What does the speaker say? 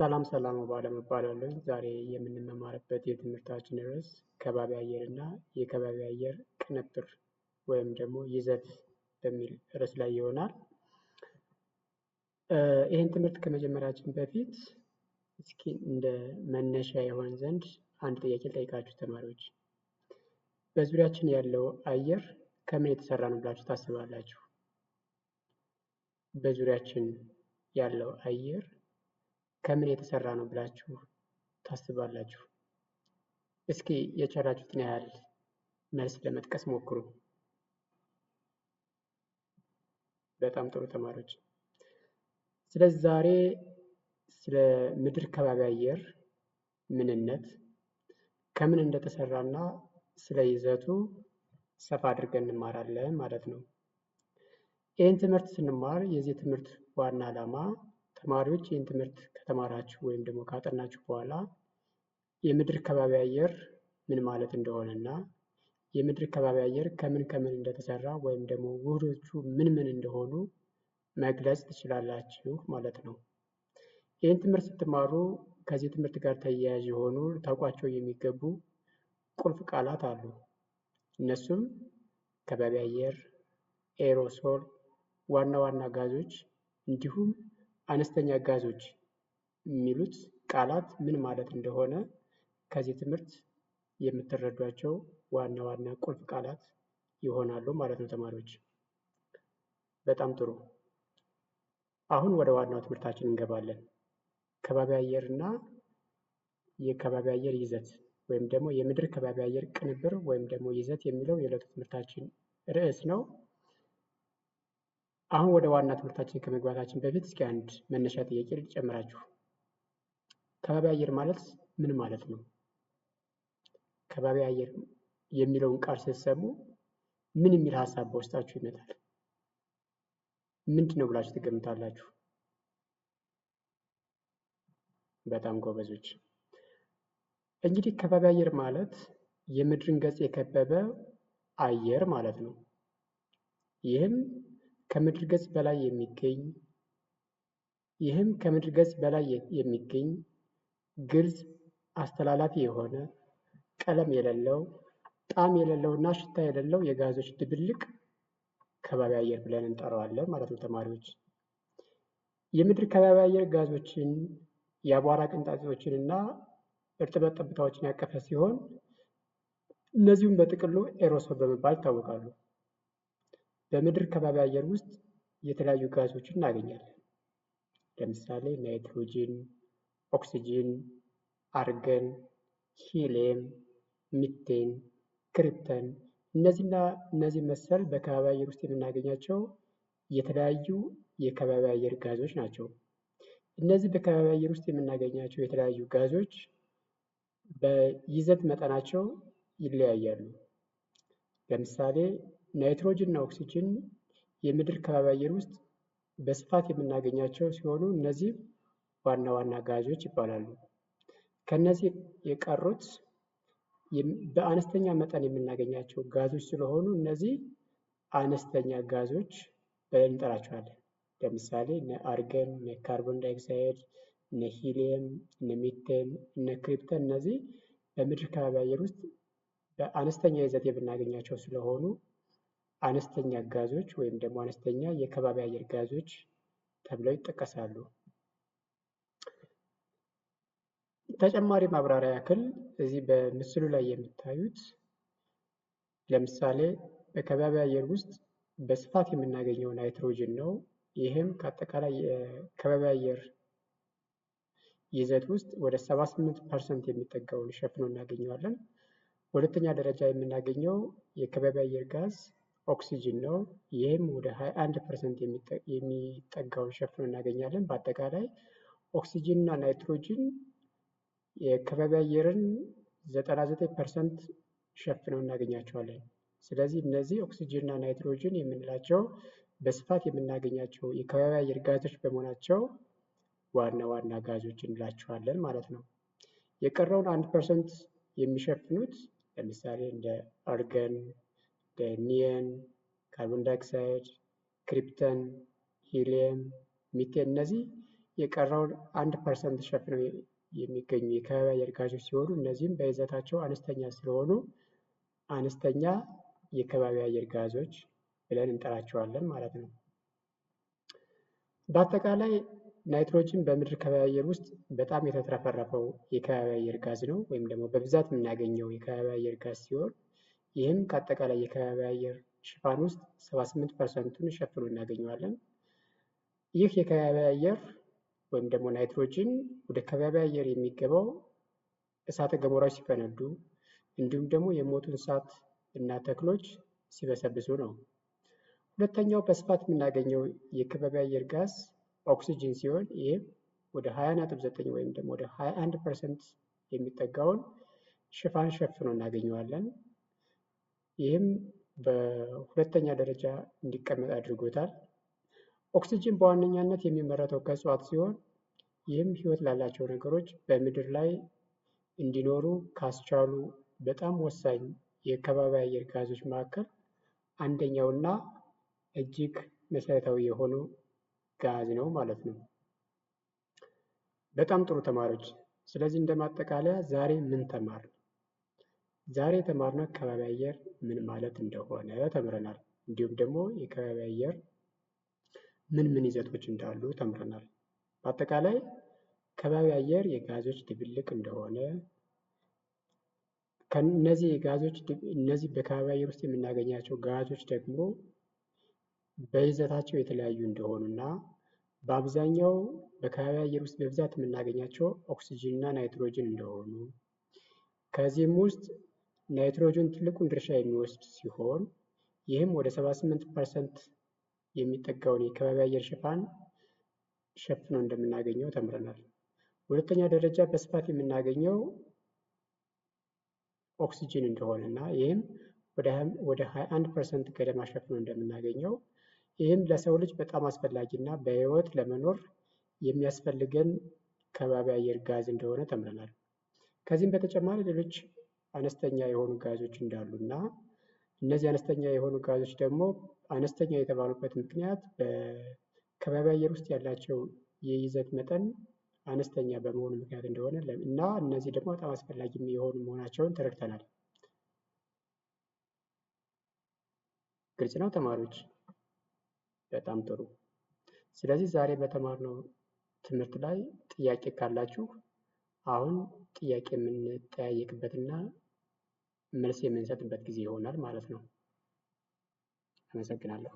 ሰላም ሰላም በዓለም እባላለሁ። ዛሬ የምንማማርበት የትምህርታችን ርዕስ ከባቢ አየር እና የከባቢ አየር ቅንብር ወይም ደግሞ ይዘት በሚል ርዕስ ላይ ይሆናል። ይህን ትምህርት ከመጀመራችን በፊት እስኪ እንደ መነሻ የሆን ዘንድ አንድ ጥያቄ ልጠይቃችሁ ተማሪዎች። በዙሪያችን ያለው አየር ከምን የተሰራ ነው ብላችሁ ታስባላችሁ? በዙሪያችን ያለው አየር ከምን የተሰራ ነው ብላችሁ ታስባላችሁ? እስኪ የቻላችሁትን ያህል መልስ ለመጥቀስ ሞክሩ። በጣም ጥሩ ተማሪዎች። ስለዚህ ዛሬ ስለ ምድር ከባቢ አየር ምንነት፣ ከምን እንደተሰራና ስለ ይዘቱ ሰፋ አድርገን እንማራለን ማለት ነው። ይህን ትምህርት ስንማር የዚህ ትምህርት ዋና ዓላማ ተማሪዎች ይህን ትምህርት ከተማራችሁ ወይም ደግሞ ካጠናችሁ በኋላ የምድር ከባቢ አየር ምን ማለት እንደሆነና የምድር ከባቢ አየር ከምን ከምን እንደተሰራ ወይም ደግሞ ውህዶቹ ምን ምን እንደሆኑ መግለጽ ትችላላችሁ ማለት ነው። ይህን ትምህርት ስትማሩ ከዚህ ትምህርት ጋር ተያያዥ የሆኑ ታውቋቸው የሚገቡ ቁልፍ ቃላት አሉ። እነሱም ከባቢ አየር፣ ኤሮሶል፣ ዋና ዋና ጋዞች እንዲሁም አነስተኛ ጋዞች የሚሉት ቃላት ምን ማለት እንደሆነ ከዚህ ትምህርት የምትረዷቸው ዋና ዋና ቁልፍ ቃላት ይሆናሉ ማለት ነው ተማሪዎች። በጣም ጥሩ። አሁን ወደ ዋናው ትምህርታችን እንገባለን። ከባቢ አየር እና የከባቢ አየር ይዘት ወይም ደግሞ የምድር ከባቢ አየር ቅንብር ወይም ደግሞ ይዘት የሚለው የዕለቱ ትምህርታችን ርዕስ ነው። አሁን ወደ ዋና ትምህርታችን ከመግባታችን በፊት እስኪ አንድ መነሻ ጥያቄ ልጨምራችሁ። ከባቢ አየር ማለት ምን ማለት ነው? ከባቢ አየር የሚለውን ቃል ስትሰሙ ምን የሚል ሀሳብ በውስጣችሁ ይመጣል? ምንድን ነው ብላችሁ ትገምታላችሁ? በጣም ጎበዞች። እንግዲህ ከባቢ አየር ማለት የምድርን ገጽ የከበበ አየር ማለት ነው። ይህም ከምድር ገጽ በላይ የሚገኝ ግልጽ አስተላላፊ የሆነ ቀለም የሌለው ጣዕም የሌለው እና ሽታ የሌለው የጋዞች ድብልቅ ከባቢ አየር ብለን እንጠራዋለን ማለት ነው ተማሪዎች። የምድር ከባቢ አየር ጋዞችን፣ የአቧራ ቅንጣቶችን እና እርጥበት ጠብታዎችን ያቀፈ ሲሆን እነዚሁም በጥቅሉ ኤሮሶል በመባል ይታወቃሉ። በምድር ከባቢ አየር ውስጥ የተለያዩ ጋዞችን እናገኛለን። ለምሳሌ ናይትሮጅን፣ ኦክሲጅን፣ አርገን፣ ሂሊየም፣ ሚቴን፣ ክሪፕተን እነዚህና እነዚህ መሰል በከባቢ አየር ውስጥ የምናገኛቸው የተለያዩ የከባቢ አየር ጋዞች ናቸው። እነዚህ በከባቢ አየር ውስጥ የምናገኛቸው የተለያዩ ጋዞች በይዘት መጠናቸው ይለያያሉ። ለምሳሌ ናይትሮጅን እና ኦክሲጅን የምድር ከባቢ አየር ውስጥ በስፋት የምናገኛቸው ሲሆኑ እነዚህ ዋና ዋና ጋዞች ይባላሉ። ከነዚህ የቀሩት በአነስተኛ መጠን የምናገኛቸው ጋዞች ስለሆኑ እነዚህ አነስተኛ ጋዞች ብለን እንጠራቸዋለን። ለምሳሌ እነ አርገን፣ እነ ካርቦን ዳይኦክሳይድ፣ እነ ሂሊየም፣ እነ ሚቴን፣ እነ ክሪፕተን እነዚህ በምድር ከባቢ አየር ውስጥ በአነስተኛ ይዘት የምናገኛቸው ስለሆኑ አነስተኛ ጋዞች ወይም ደግሞ አነስተኛ የከባቢ አየር ጋዞች ተብለው ይጠቀሳሉ። ተጨማሪ ማብራሪያ ያክል እዚህ በምስሉ ላይ የምታዩት ለምሳሌ በከባቢ አየር ውስጥ በስፋት የምናገኘው ናይትሮጅን ነው። ይህም ከአጠቃላይ የከባቢ አየር ይዘት ውስጥ ወደ 78% የሚጠጋውን ሸፍኖ እናገኘዋለን። በሁለተኛ ደረጃ የምናገኘው የከባቢ አየር ጋዝ ኦክሲጅን ነው። ይህም ወደ 21% የሚጠጋውን ሸፍኖ እናገኛለን። በአጠቃላይ ኦክሲጅን እና ናይትሮጅን የከባቢ አየርን 99% ሸፍነው እናገኛቸዋለን። ስለዚህ እነዚህ ኦክሲጅን እና ናይትሮጅን የምንላቸው በስፋት የምናገኛቸው የከባቢ አየር ጋዞች በመሆናቸው ዋና ዋና ጋዞች እንላቸዋለን ማለት ነው። የቀረውን 1% የሚሸፍኑት ለምሳሌ እንደ አርገን፣ እንደ ኒየን፣ ካርቦን ዳይኦክሳይድ፣ ክሪፕተን፣ ሂሊየም፣ ሚቴን እነዚህ የቀረውን 1% ሸፍነው የሚገኙ የከባቢ አየር ጋዞች ሲሆኑ እነዚህም በይዘታቸው አነስተኛ ስለሆኑ አነስተኛ የከባቢ አየር ጋዞች ብለን እንጠራቸዋለን ማለት ነው። በአጠቃላይ ናይትሮጅን በምድር ከባቢ አየር ውስጥ በጣም የተትረፈረፈው የከባቢ አየር ጋዝ ነው፣ ወይም ደግሞ በብዛት የምናገኘው የከባቢ አየር ጋዝ ሲሆን ይህም ከአጠቃላይ የከባቢ አየር ሽፋን ውስጥ 78%ን ሸፍኖ እናገኘዋለን። ይህ የከባቢ አየር ወይም ደግሞ ናይትሮጅን ወደ ከባቢ አየር የሚገባው እሳተ ገሞራዎች ሲፈነዱ እንዲሁም ደግሞ የሞቱ እንስሳት እና ተክሎች ሲበሰብሱ ነው። ሁለተኛው በስፋት የምናገኘው የከባቢ አየር ጋዝ ኦክሲጅን ሲሆን ይህም ወደ 20.9 ወይም ደግሞ ወደ 21% የሚጠጋውን ሽፋን ሸፍኖ እናገኘዋለን። ይህም በሁለተኛ ደረጃ እንዲቀመጥ አድርጎታል። ኦክሲጅን በዋነኛነት የሚመረተው ከእጽዋት ሲሆን ይህም ሕይወት ላላቸው ነገሮች በምድር ላይ እንዲኖሩ ካስቻሉ በጣም ወሳኝ የከባቢ አየር ጋዞች መካከል አንደኛውና እጅግ መሰረታዊ የሆኑ ጋዝ ነው ማለት ነው። በጣም ጥሩ ተማሪዎች፣ ስለዚህ እንደማጠቃለያ ዛሬ ምን ተማርን? ዛሬ የተማርነው ከባቢ አየር ምን ማለት እንደሆነ ተምረናል። እንዲሁም ደግሞ የከባቢ አየር ምን ምን ይዘቶች እንዳሉ ተምረናል። በአጠቃላይ ከባቢ አየር የጋዞች ድብልቅ እንደሆነ፣ እነዚህ በከባቢ አየር ውስጥ የምናገኛቸው ጋዞች ደግሞ በይዘታቸው የተለያዩ እንደሆኑ እና በአብዛኛው በከባቢ አየር ውስጥ በብዛት የምናገኛቸው ኦክሲጅን እና ናይትሮጅን እንደሆኑ፣ ከዚህም ውስጥ ናይትሮጅን ትልቁን ድርሻ የሚወስድ ሲሆን ይህም ወደ 78% የሚጠጋውን የከባቢ አየር ሽፋን ሸፍኖ እንደምናገኘው ተምረናል። ሁለተኛ ደረጃ በስፋት የምናገኘው ኦክሲጅን እንደሆነ እና ይህም ወደ 21% ገደማ ሸፍኖ እንደምናገኘው፣ ይህም ለሰው ልጅ በጣም አስፈላጊ እና በህይወት ለመኖር የሚያስፈልገን ከባቢ አየር ጋዝ እንደሆነ ተምረናል። ከዚህም በተጨማሪ ሌሎች አነስተኛ የሆኑ ጋዞች እንዳሉ እና እነዚህ አነስተኛ የሆኑ ጋዞች ደግሞ አነስተኛ የተባሉበት ምክንያት በከባቢ አየር ውስጥ ያላቸው የይዘት መጠን አነስተኛ በመሆኑ ምክንያት እንደሆነ እና እነዚህ ደግሞ በጣም አስፈላጊ የሆኑ መሆናቸውን ተረድተናል። ግልጽ ነው ተማሪዎች? በጣም ጥሩ። ስለዚህ ዛሬ በተማርነው ትምህርት ላይ ጥያቄ ካላችሁ አሁን ጥያቄ የምንጠያየቅበትና መልስ የምንሰጥበት ጊዜ ይሆናል ማለት ነው። አመሰግናለሁ።